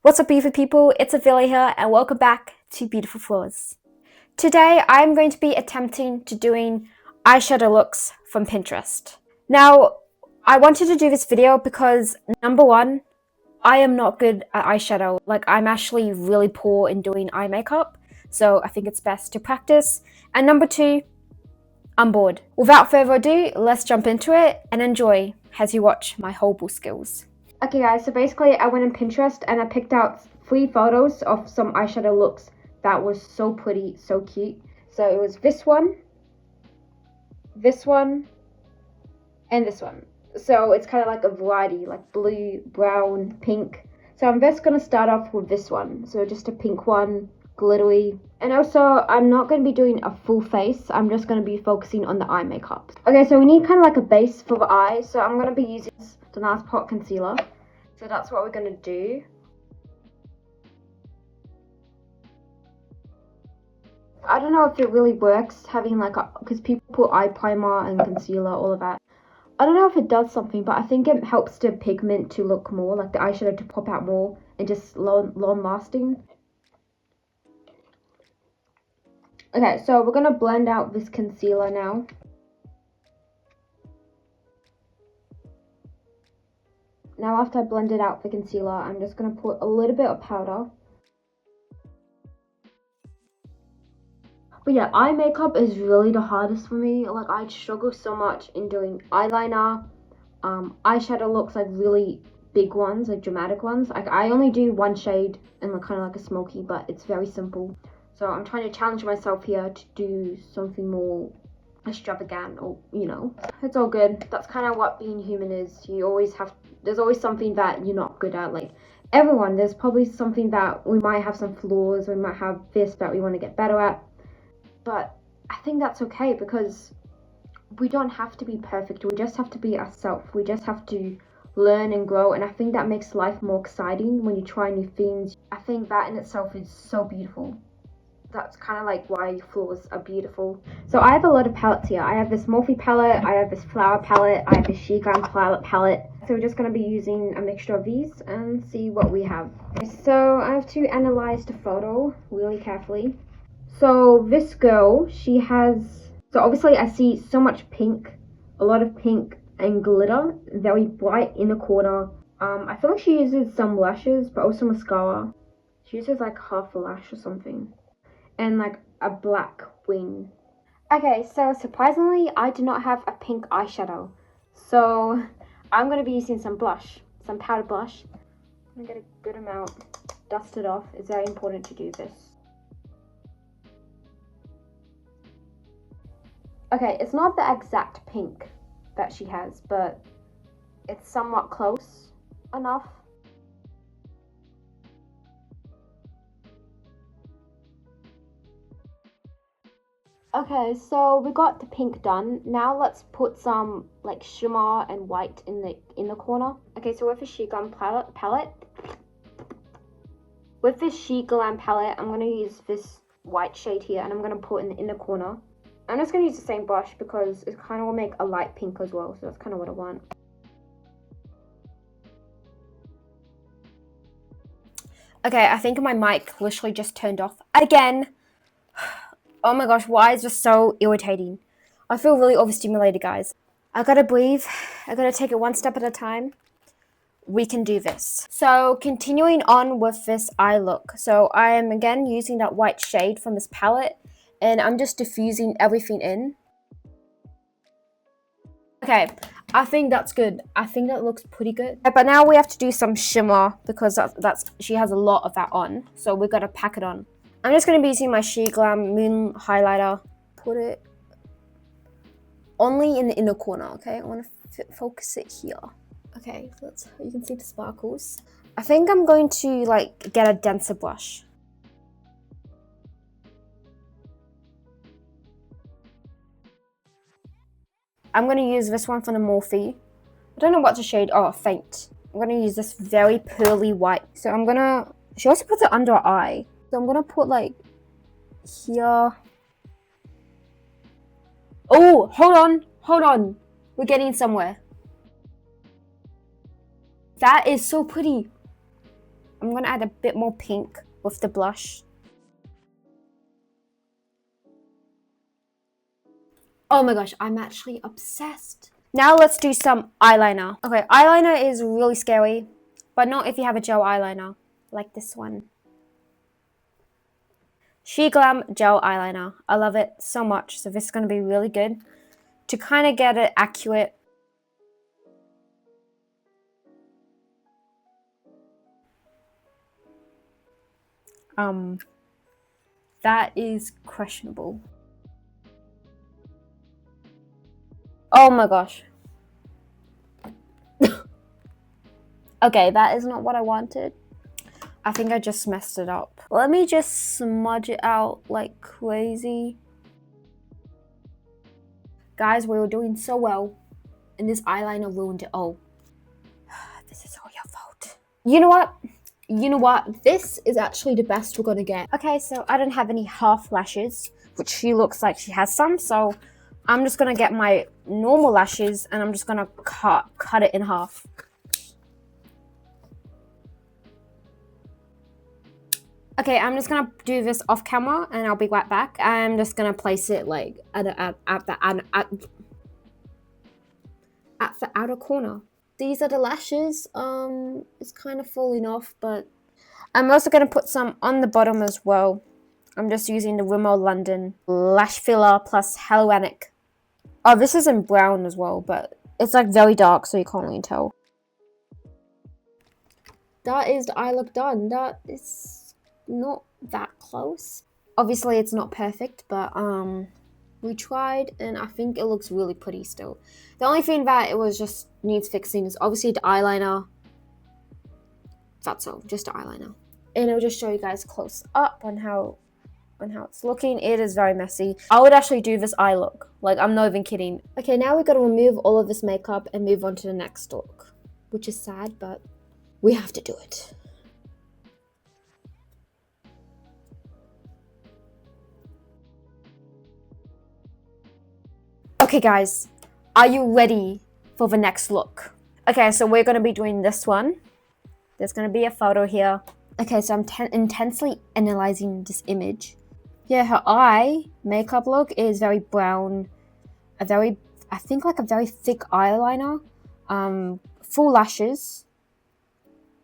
What's up, beautiful people? It's Ophelia here, and welcome back to Beautiful Flaws. Today, I'm going to be attempting to doing eyeshadow looks from Pinterest. Now, I wanted to do this video because, number one, I am not good at eyeshadow. Like, I'm actually really poor in doing eye makeup, so I think it's best to practice. And number two, I'm bored. Without further ado, let's jump into it and enjoy as you watch my horrible skills. Okay guys, so basically I went on Pinterest and I picked out 3 photos of some eyeshadow looks that was so pretty, so cute. So it was this one, and this one. So it's kind of like a variety, like blue, brown, pink. So I'm just going to start off with this one. So just a pink one, glittery. And also, I'm not going to be doing a full face. I'm just going to be focusing on the eye makeup. Okay, so we need kind of like a base for the eye. So I'm going to be using the NARS Pot Concealer. So that's what we're going to do. I don't know if it really works having like a, because people put eye primer and concealer, all of that. I don't know if it does something, but I think it helps the pigment to look more, like the eyeshadow to pop out more and just long lasting. Okay, so we're going to blend out this concealer now. Now after I blended out the concealer, I'm just going to put a little bit of powder. But yeah, eye makeup is really the hardest for me. Like, I struggle so much in doing eyeliner, eyeshadow looks, like really big ones, like dramatic ones. Like, I only do one shade and like kind of like a smoky, but it's very simple. So I'm trying to challenge myself here to do something more extravagant, or you know, it's all good. That's kind of what being human is. You always have, there's always something that you're not good at. Like everyone, there's probably something that we might have some flaws, we might have this that we want to get better at. But I think that's okay, because we don't have to be perfect. We just have to be ourselves. We just have to learn and grow. And I think that makes life more exciting when you try new things. I think that in itself is so beautiful. That's kind of like why flaws are beautiful. So I have a lot of palettes here. I have this Morphe palette, I have this flower palette, I have this She Glam palette. So we're just going to be using a mixture of these and see what we have. So I have to analyze the photo really carefully. So this girl, she has, so obviously I see so much pink, a lot of pink and glitter, very bright in the corner. I feel like she uses some lashes, but also mascara. She uses like half a lash or something. And like a black wing. Okay, so surprisingly, I do not have a pink eyeshadow. So I'm going to be using some blush, some powder blush. I'm going to get a good amount, dust it off. It's very important to do this. Okay, it's not the exact pink that she has, but it's somewhat close enough. Okay, so we got the pink done. Now let's put some like shimmer and white in the corner. Okay, so with the She Glam palette, with this She Glam palette, I'm gonna use this white shade here, and I'm gonna put in the inner corner. I'm just gonna use the same brush because it kind of will make a light pink as well, so that's kind of what I want. Okay, I think my mic literally just turned off again. Oh my gosh, why is this so irritating? I feel really overstimulated, guys. I gotta breathe. I gotta take it one step at a time. We can do this. So continuing on with this eye look. So I am again using that white shade from this palette, and I'm just diffusing everything in. Okay, I think that's good. I think that looks pretty good. But now we have to do some shimmer because that's she has a lot of that on. So we're gonna pack it on. I'm just gonna be using my She Glam Moon highlighter. Put it only in the inner corner, okay? I wanna focus it here. Okay, you can see the sparkles. I think I'm going to like get a denser brush. I'm going to use this one from the Morphe. I don't know what's the shade. Oh, Faint. I'm going to use this very pearly white. So I'm going to, she also puts it under her eye. So I'm going to put like here. Oh, hold on. We're getting somewhere. That is so pretty. I'm going to add a bit more pink with the blush. Oh my gosh, I'm actually obsessed. Now let's do some eyeliner. Okay, eyeliner is really scary, but not if you have a gel eyeliner, like this one. Sheer Glam Gel Eyeliner. I love it so much, so this is going to be really good to kind of get it accurate. That is questionable. Oh my gosh. Okay, that is not what I wanted. I think I just messed it up. Let me just smudge it out like crazy. Guys, we were doing so well, and this eyeliner ruined it all. This is all your fault. You know what? You know what? This is actually the best we're gonna get. Okay, so I don't have any half lashes, which she looks like she has some, so I'm just gonna get my normal lashes and I'm just gonna cut it in half. Okay, I'm just gonna do this off camera and I'll be right back. I'm just gonna place it like at the outer corner. These are the lashes. It's kind of falling off, but I'm also gonna put some on the bottom as well. I'm just using the Rimmel London Lash Filler plus Hyaluronic. Oh, this is in brown as well, but it's like very dark, so you can't really tell. That is the eye look done. That is not that close. Obviously it's not perfect, but we tried and I think it looks really pretty still. The only thing that it was just needs fixing is obviously the eyeliner. That's all, just the eyeliner. And I'll just show you guys close up on how it's looking. It is very messy. I would actually do this eye look. Like, I'm not even kidding. Okay, now we've got to remove all of this makeup and move on to the next look, which is sad, but we have to do it. Okay guys, are you ready for the next look? Okay, so we're going to be doing this one. There's going to be a photo here. Okay, so I'm intensely analyzing this image. Yeah, her eye makeup look is very brown. I think like a very thick eyeliner. Full lashes.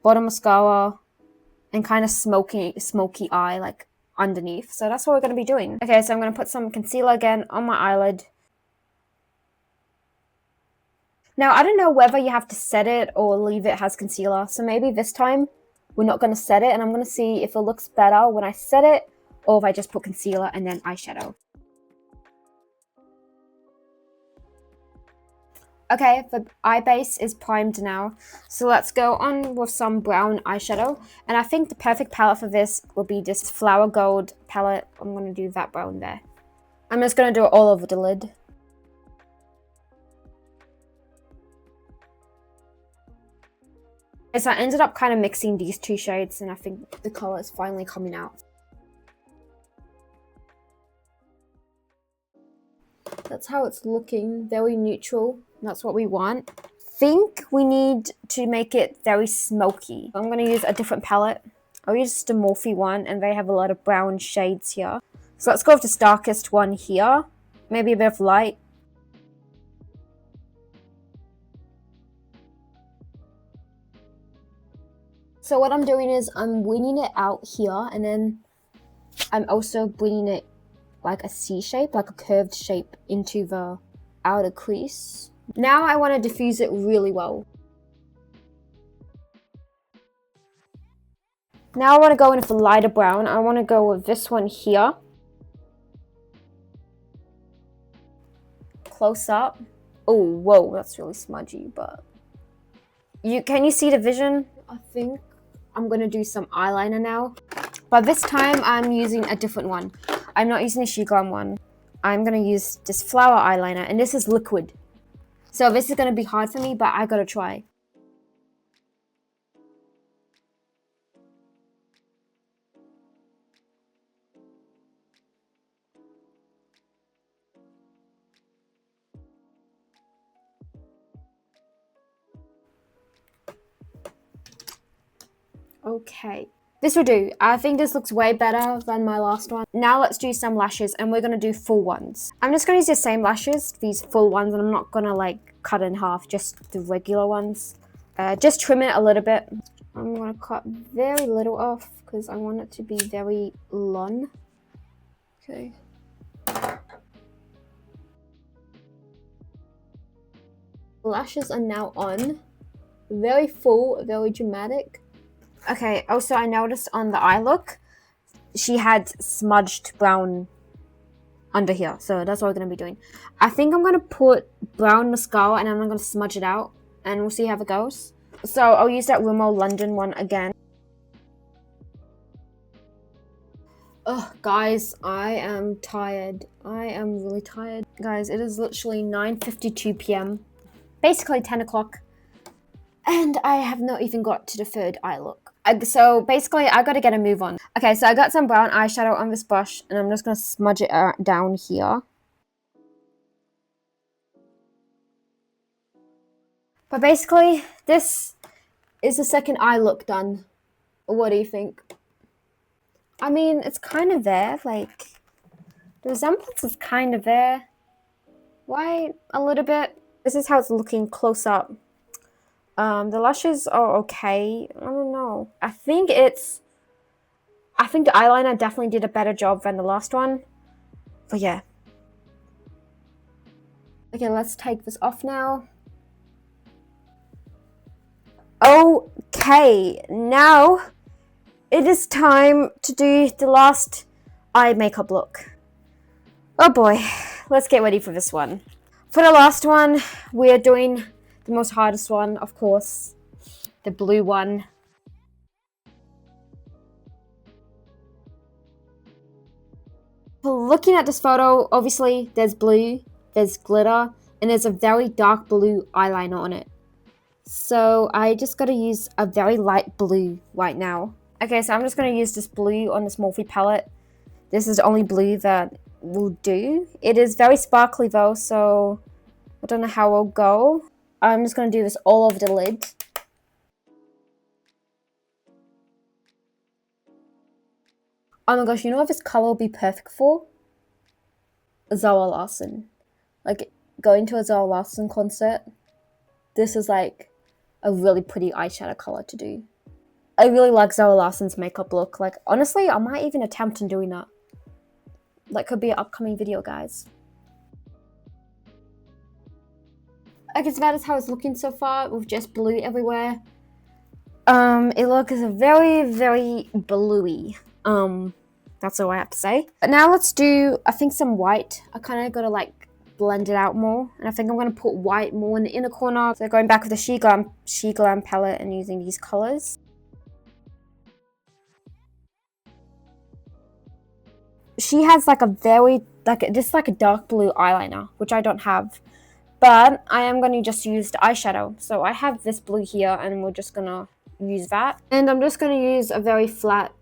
Bottom mascara. And kind of smoky eye like underneath. So that's what we're going to be doing. Okay, so I'm going to put some concealer again on my eyelid. Now, I don't know whether you have to set it or leave it as concealer. So maybe this time we're not going to set it. And I'm going to see if it looks better when I set it or if I just put concealer and then eyeshadow. Okay, the eye base is primed now. So let's go on with some brown eyeshadow. And I think the perfect palette for this will be this Flower Gold palette. I'm going to do that brown there. I'm just going to do it all over the lid. So I ended up kind of mixing these two shades and I think the color is finally coming out. That's how it's looking, very neutral. That's what we want. Think we need to make it very smoky. I'm going to use a different palette. I'll use the Morphe one and they have a lot of brown shades here. So let's go with this darkest one here. Maybe a bit of light. So what I'm doing is I'm winging it out here and then I'm also bringing it like a C shape, like a curved shape into the outer crease. Now I want to diffuse it really well. Now I want to go in with a lighter brown. I want to go with this one here. Close up. Oh, whoa, that's really smudgy, but can you see the vision? I think I'm going to do some eyeliner now. But this time I'm using a different one. I'm not using the Sheer Glam one. I'm going to use this flower eyeliner and this is liquid. So this is going to be hard for me, but I got to try. Okay. This will do. I think this looks way better than my last one. Now let's do some lashes, and we're going to do full ones. I'm just going to use the same lashes, these full ones, and I'm not going to like cut in half, just the regular ones. Just trim it a little bit. I'm going to cut very little off because I want it to be very long. Okay. Lashes are now on. Very full, very dramatic. Okay, also I noticed on the eye look, she had smudged brown under here. So that's what we're going to be doing. I think I'm going to put brown mascara and I'm going to smudge it out. And we'll see how it goes. So I'll use that Rimmel London one again. Ugh, guys, I am tired. I am really tired. Guys, it is literally 9:52 p.m. Basically 10 o'clock. And I have not even got to the third eye look. So basically, I got to get a move on. Okay, so I got some brown eyeshadow on this brush. And I'm just going to smudge it down here. But basically, this is the second eye look done. What do you think? I mean, it's kind of there. Like, the resemblance is kind of there. Why? A little bit. This is how it's looking close up. The lashes are okay. I don't know. I think the eyeliner definitely did a better job than the last one. But yeah. Okay, let's take this off now. Okay, now it is time to do the last eye makeup look. Oh boy, let's get ready for this one. For the last one, we're doing the most hardest one, of course, the blue one. Looking at this photo, obviously there's blue, there's glitter, and there's a very dark blue eyeliner on it. So I just gotta use a very light blue right now. Okay, so I'm just gonna use this blue on this Morphe palette. This is the only blue that will do. It is very sparkly though, so I don't know how it'll go. I'm just gonna do this all over the lid. Oh my gosh, you know what this color will be perfect for? Zara Larsson. Like, going to a Zara Larsson concert, this is like a really pretty eyeshadow color to do. I really like Zara Larsson's makeup look. Like, honestly, I might even attempt in doing that. That could be an upcoming video, guys. Okay, so that is how it's looking so far with just blue everywhere. It looks very, very bluey. That's all I have to say. But now let's do, I think, some white. I kind of gotta like blend it out more. And I think I'm gonna put white more in the inner corner. So going back with the She Glam palette and using these colors. She has like a very, just like a dark blue eyeliner, which I don't have. But I am going to just use the eyeshadow. So I have this blue here and we're just going to use that. And I'm just going to use a very flat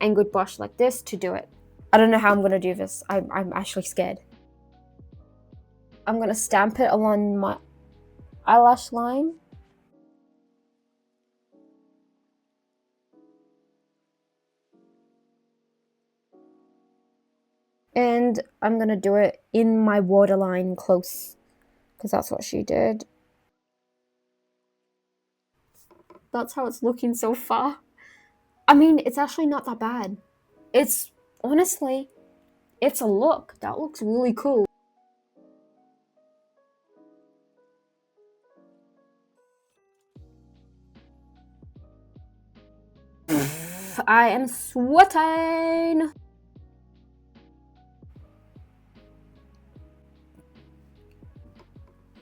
angled brush like this to do it. I don't know how I'm going to do this. I'm actually scared. I'm going to stamp it along my eyelash line. And I'm going to do it in my waterline close. Because that's what she did. That's how it's looking so far. I mean, it's actually not that bad. It's, honestly, it's a look. That looks really cool. I am sweating.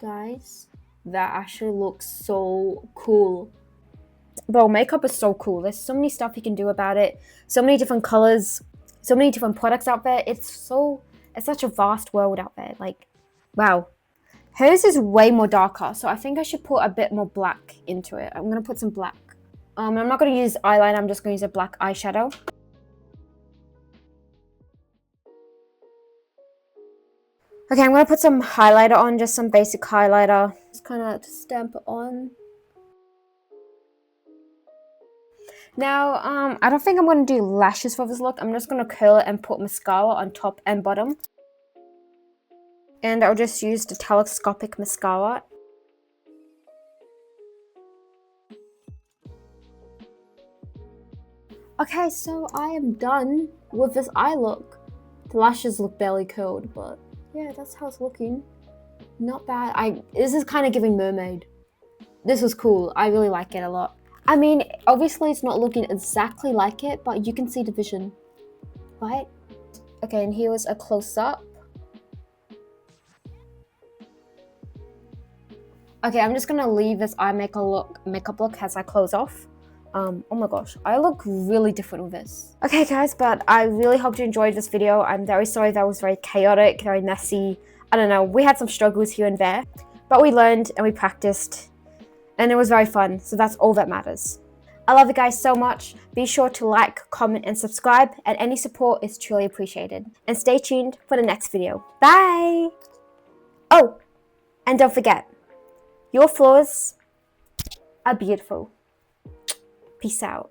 Guys, that actually looks so cool. Bro, makeup is so cool. There's so many stuff you can do about it. So many different colors. So many different products out there. It's such a vast world out there. Like, wow. Hers is way more darker. So I think I should put a bit more black into it. I'm going to put some black. I'm not going to use eyeliner. I'm just going to use a black eyeshadow. Okay, I'm going to put some highlighter on. Just some basic highlighter. Just kind of stamp it on. Now, I don't think I'm going to do lashes for this look. I'm just going to curl it and put mascara on top and bottom. And I'll just use the telescopic mascara. Okay, so I am done with this eye look. The lashes look barely curled, but yeah, that's how it's looking. Not bad. This is kind of giving mermaid. This was cool. I really like it a lot. I mean, obviously it's not looking exactly like it, but you can see the vision, right? Okay, and here was a close-up. Okay, I'm just gonna leave this eye makeup look as I close off. Oh my gosh, I look really different with this. Okay guys, but I really hope you enjoyed this video. I'm very sorry that was very chaotic, very messy. I don't know, we had some struggles here and there, but we learned and we practiced and it was very fun, so that's all that matters. I love you guys so much. Be sure to like, comment, and subscribe, and any support is truly appreciated. And stay tuned for the next video. Bye! Oh, and don't forget, your flaws are beautiful. Peace out.